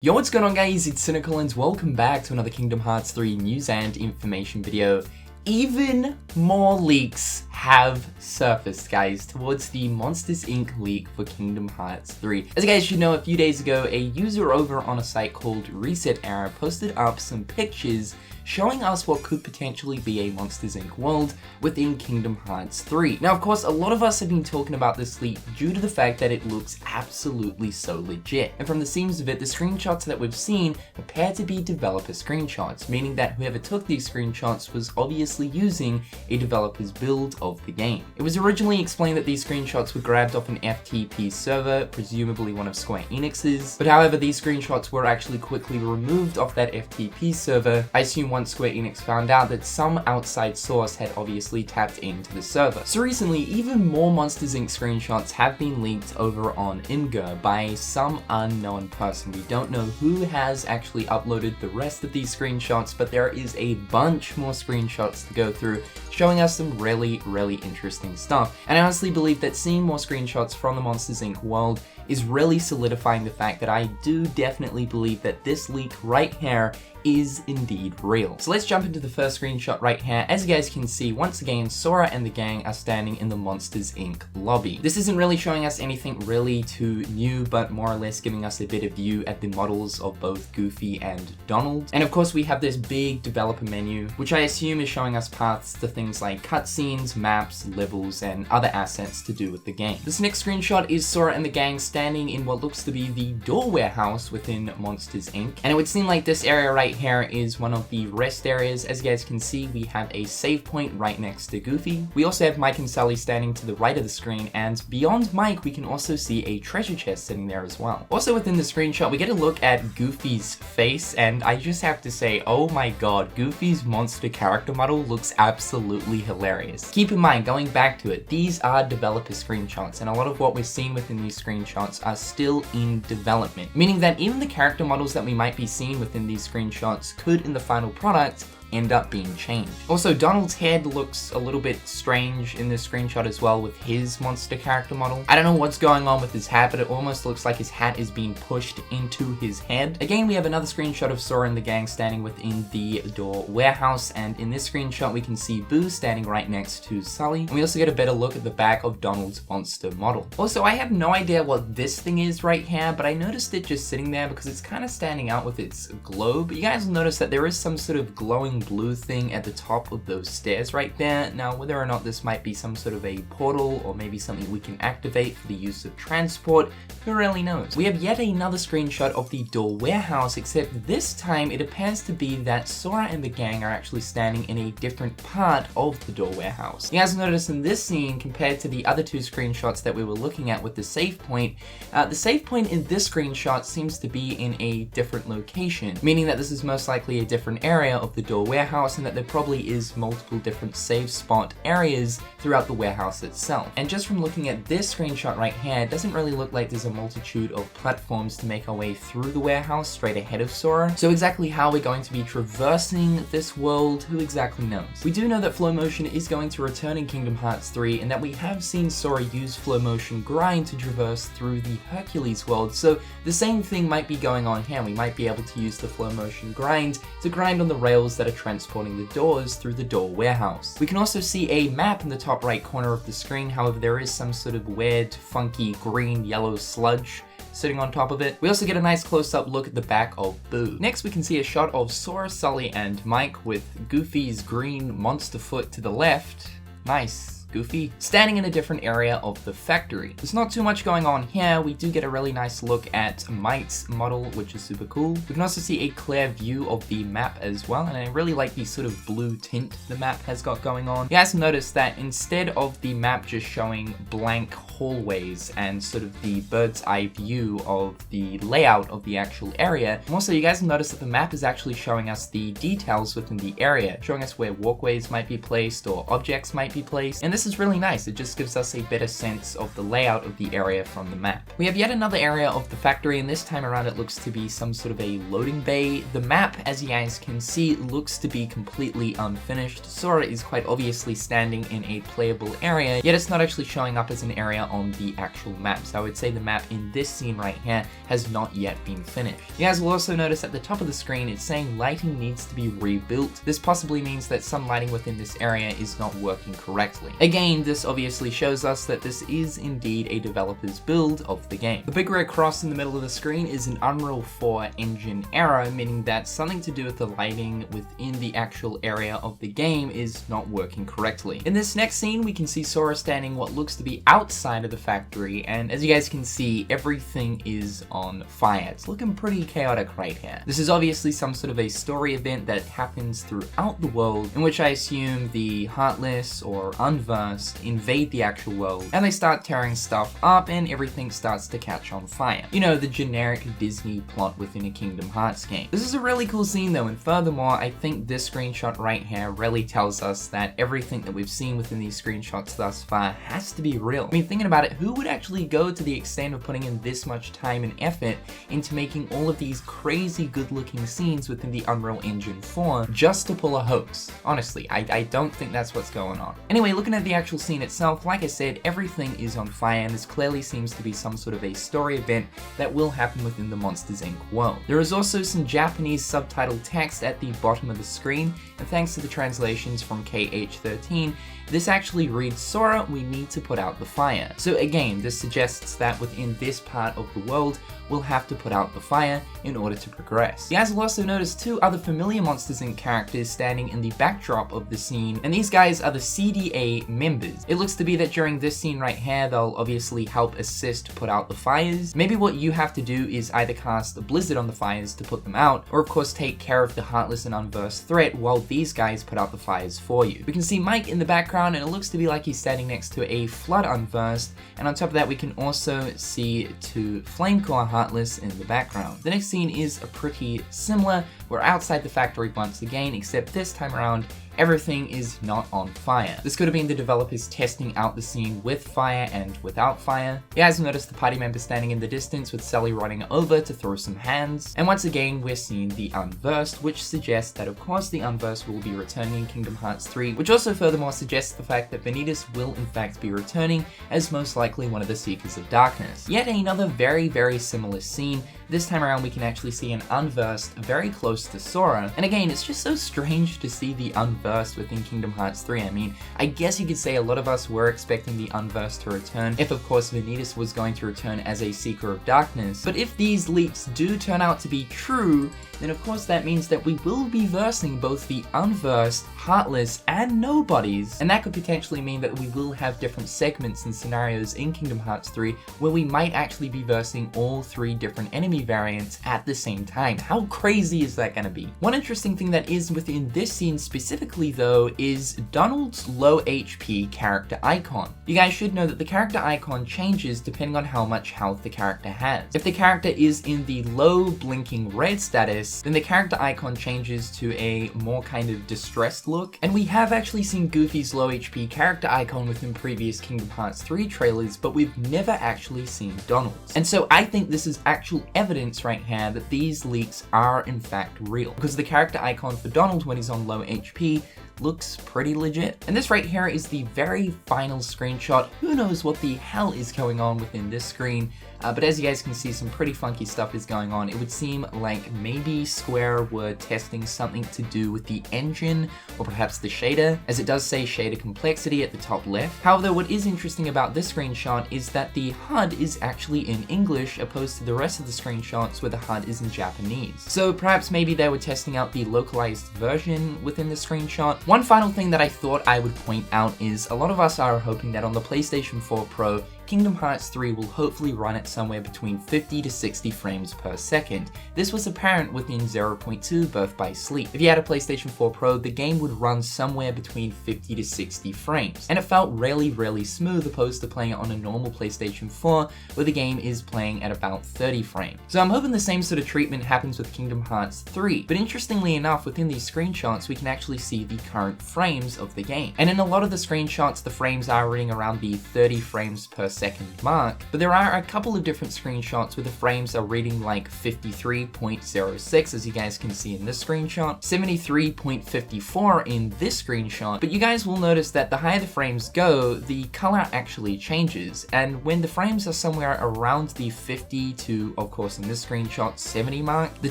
Yo, what's going on guys, it's Cynical and welcome back to another Kingdom Hearts 3 news and information video. Even more leaks have surfaced, guys, towards the Monsters Inc. leak for Kingdom Hearts 3. As you guys should know, a few days ago, a user over on a site called Reset Era posted up some pictures showing us what could potentially be a Monsters Inc. world within Kingdom Hearts 3. Now, of course, a lot of us have been talking about this leak due to the fact that it looks absolutely so legit. And from the seams of it, the screenshots that we've seen appear to be developer screenshots, meaning that whoever took these screenshots was obviously using a developer's build of the game. It was originally explained that these screenshots were grabbed off an FTP server, presumably one of Square Enix's, but however, these screenshots were actually quickly removed off that FTP server, I assume once Square Enix found out that some outside source had obviously tapped into the server. So recently, even more Monsters Inc. screenshots have been leaked over on Imgur by some unknown person. We don't know who has actually uploaded the rest of these screenshots, but there is a bunch more screenshots to go through showing us some really interesting stuff. And I honestly believe that seeing more screenshots from the Monsters Inc. world is really solidifying the fact that I do definitely believe that this leak right here is indeed real. So let's jump into the first screenshot right here. As you guys can see, once again, Sora and the gang are standing in the Monsters Inc. lobby. This isn't really showing us anything really too new, but more or less giving us a better view at the models of both Goofy and Donald. And of course, we have this big developer menu, which I assume is showing us paths to things like cutscenes, maps, levels, and other assets to do with the game. This next screenshot is Sora and the gang standing in what looks to be the door warehouse within Monsters Inc. And it would seem like this area right here is one of the rest areas. As you guys can see, we have a save point right next to Goofy. We also have Mike and Sally standing to the right of the screen, and beyond Mike, we can also see a treasure chest sitting there as well. Also within the screenshot, we get a look at Goofy's face, and I just have to say, oh my god, Goofy's monster character model looks absolutely hilarious. Keep in mind, going back to it, these are developer screenshots, and a lot of what we're seeing within these screenshots are still in development, meaning that even the character models that we might be seeing within these screenshots could, in the final product, end up being changed. Also, Donald's head looks a little bit strange in this screenshot as well with his monster character model. I don't know what's going on with his hat, but it almost looks like his hat is being pushed into his head. Again, we have another screenshot of Sora and the gang standing within the door warehouse, and in this screenshot we can see Boo standing right next to Sully, and we also get a better look at the back of Donald's monster model. Also, I have no idea what this thing is right here, but I noticed it just sitting there because it's kind of standing out with its globe. You guys will notice that there is some sort of glowing blue thing at the top of those stairs right there. Now, whether or not this might be some sort of a portal or maybe something we can activate for the use of transport, who really knows? We have yet another screenshot of the door warehouse, except this time it appears to be that Sora and the gang are actually standing in a different part of the door warehouse. You guys notice in this scene, compared to the other two screenshots that we were looking at with the save point in this screenshot seems to be in a different location, meaning that this is most likely a different area of the door warehouse, and that there probably is multiple different save spot areas throughout the warehouse itself. And just from looking at this screenshot right here, it doesn't really look like there's a multitude of platforms to make our way through the warehouse straight ahead of Sora. So exactly how we're going to be traversing this world, who exactly knows? We do know that flow motion is going to return in Kingdom Hearts 3, and that we have seen Sora use flow motion grind to traverse through the Hercules world, so the same thing might be going on here. We might be able to use the flow motion grind to grind on the rails that are transporting the doors through the door warehouse. We can also see a map in the top right corner of the screen, however there is some sort of weird, funky green-yellow sludge sitting on top of it. We also get a nice close-up look at the back of Boo. Next, we can see a shot of Sora, Sully, and Mike with Goofy's green monster foot to the left. Nice. Goofy, standing in a different area of the factory. There's not too much going on here. We do get a really nice look at Mike's model, which is super cool. We can also see a clear view of the map as well, and I really like the sort of blue tint the map has got going on. You guys notice that instead of the map just showing blank hallways and sort of the bird's eye view of the layout of the actual area, and also you guys notice that the map is actually showing us the details within the area, showing us where walkways might be placed or objects might be placed. And this this is really nice. It just gives us a better sense of the layout of the area from the map. We have yet another area of the factory, and this time around it looks to be some sort of a loading bay. The map, as you guys can see, looks to be completely unfinished. Sora is quite obviously standing in a playable area, yet it's not actually showing up as an area on the actual map. So I would say the map in this scene right here has not yet been finished. You guys will also notice at the top of the screen it's saying lighting needs to be rebuilt. This possibly means that some lighting within this area is not working correctly. Again, this obviously shows us that this is indeed a developer's build of the game. The big red cross in the middle of the screen is an Unreal 4 engine error, meaning that something to do with the lighting within the actual area of the game is not working correctly. In this next scene, we can see Sora standing what looks to be outside of the factory, and as you guys can see, everything is on fire. It's looking pretty chaotic right here. This is obviously some sort of a story event that happens throughout the world, in which I assume the Heartless or Unversed invade the actual world, and they start tearing stuff up, and everything starts to catch on fire. You know, the generic Disney plot within a Kingdom Hearts game. This is a really cool scene though, and furthermore, I think this screenshot right here really tells us that everything that we've seen within these screenshots thus far has to be real. I mean, thinking about it, who would actually go to the extent of putting in this much time and effort into making all of these crazy good looking scenes within the Unreal Engine 4 just to pull a hoax? Honestly, I don't think that's what's going on. Anyway, looking at the actual scene itself, like I said, everything is on fire, and this clearly seems to be some sort of a story event that will happen within the Monsters Inc. world. There is also some Japanese subtitled text at the bottom of the screen, and thanks to the translations from KH13, this actually reads, "Sora, we need to put out the fire." So again, this suggests that within this part of the world, we'll have to put out the fire in order to progress. You guys will also notice two other familiar Monsters Inc. characters standing in the backdrop of the scene, and these guys are the CDA members. It looks to be that during this scene right here, they'll obviously help assist put out the fires. Maybe what you have to do is either cast a blizzard on the fires to put them out, or of course take care of the Heartless and Unversed threat while these guys put out the fires for you. We can see Mike in the background, and it looks to be like he's standing next to a Flood Unversed, and on top of that we can also see two Flamecore Heartless in the background. The next scene is pretty similar. We're outside the factory once again, except this time around everything is not on fire. This could have been the developers testing out the scene with fire and without fire. You guys notice the party member standing in the distance with Sally running over to throw some hands. And once again, we're seeing the Unversed, which suggests that of course the Unversed will be returning in Kingdom Hearts 3, which also furthermore suggests the fact that Vanitas will in fact be returning as most likely one of the Seekers of Darkness. Yet another very similar scene. This time around we can actually see an Unversed very close to Sora. And again, it's just so strange to see the Unversed within Kingdom Hearts 3. I mean, I guess you could say a lot of us were expecting the Unversed to return if of course Vanitas was going to return as a Seeker of Darkness. But if these leaks do turn out to be true, then of course that means that we will be versing both the Unversed, Heartless, and Nobodies. And that could potentially mean that we will have different segments and scenarios in Kingdom Hearts 3 where we might actually be versing all three different enemy variants at the same time. How crazy is that gonna be? One interesting thing that is within this scene specifically though is Donald's low HP character icon. You guys should know that the character icon changes depending on how much health the character has. If the character is in the low blinking red status, then the character icon changes to a more kind of distressed look. And we have actually seen Goofy's low HP character icon within previous Kingdom Hearts 3 trailers, but we've never actually seen Donald's. And so I think this is actual evidence right here that these leaks are in fact real, because the character icon for Donald when he's on low HP looks pretty legit. And this right here is the very final screenshot. Who knows what the hell is going on within this screen, but as you guys can see, some pretty funky stuff is going on. It would seem like maybe Square were testing something to do with the engine or perhaps the shader, as it does say shader complexity at the top left. However, what is interesting about this screenshot is that the HUD is actually in English opposed to the rest of the screenshots where the HUD is in Japanese. So perhaps maybe they were testing out the localized version within the screenshot. One final thing that I thought I would point out is a lot of us are hoping that on the PlayStation 4 Pro, Kingdom Hearts 3 will hopefully run at somewhere between 50 to 60 frames per second. This was apparent within 0.2 Birth by Sleep. If you had a PlayStation 4 Pro, the game would run somewhere between 50 to 60 frames, and it felt really smooth opposed to playing it on a normal PlayStation 4 where the game is playing at about 30 frames. So I'm hoping the same sort of treatment happens with Kingdom Hearts 3, but interestingly enough, within these screenshots we can actually see the current frames of the game. And in a lot of the screenshots, the frames are reading around the 30 frames per second mark, but there are a couple of different screenshots where the frames are reading like 53.06, as you guys can see in this screenshot, 73.54 in this screenshot, but you guys will notice that the higher the frames go, the color actually changes, and when the frames are somewhere around the 50 to, of course in this screenshot, 70 mark, the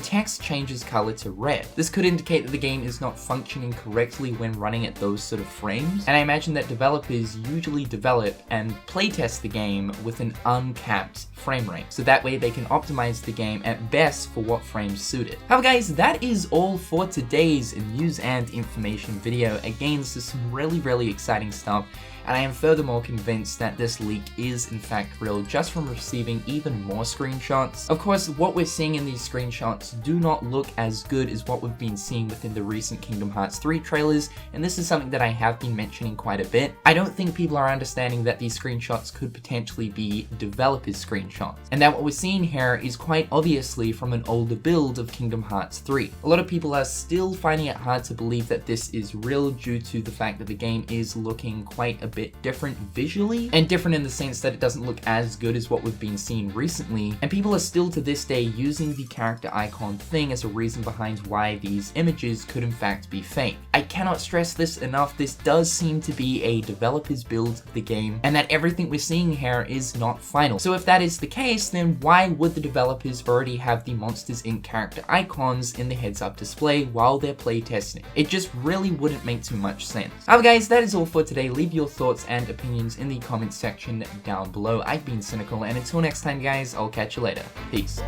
text changes color to red. This could indicate that the game is not functioning correctly when running at those sort of frames, and I imagine that developers usually develop and playtest the game with an uncapped frame rate, so that way they can optimize the game at best for what frames suited. However guys, that is all for today's news and information video. Again, this is some really exciting stuff, and I am furthermore convinced that this leak is in fact real just from receiving even more screenshots. Of course, what we're seeing in these screenshots do not look as good as what we've been seeing within the recent Kingdom Hearts 3 trailers, and this is something that I have been mentioning quite a bit. I don't think people are understanding that these screenshots could potentially be developers' screenshots, and that what we're seeing here is quite obviously from an older build of Kingdom Hearts 3. A lot of people are still finding it hard to believe that this is real due to the fact that the game is looking quite a bit different visually, and different in the sense that it doesn't look as good as what we've been seeing recently, and people are still to this day using the character icon thing as a reason behind why these images could in fact be fake. I cannot stress this enough, this does seem to be a developer's build of the game, and that everything we're seeing here is not final. So if that is the case, then why would the developers already have the Monsters Inc. character icons in the heads-up display while they're playtesting? It just really wouldn't make too much sense. However guys, that is all for today. Leave your thoughts and opinions in the comments section down below. I've been Cynical, and until next time guys, I'll catch you later. Peace.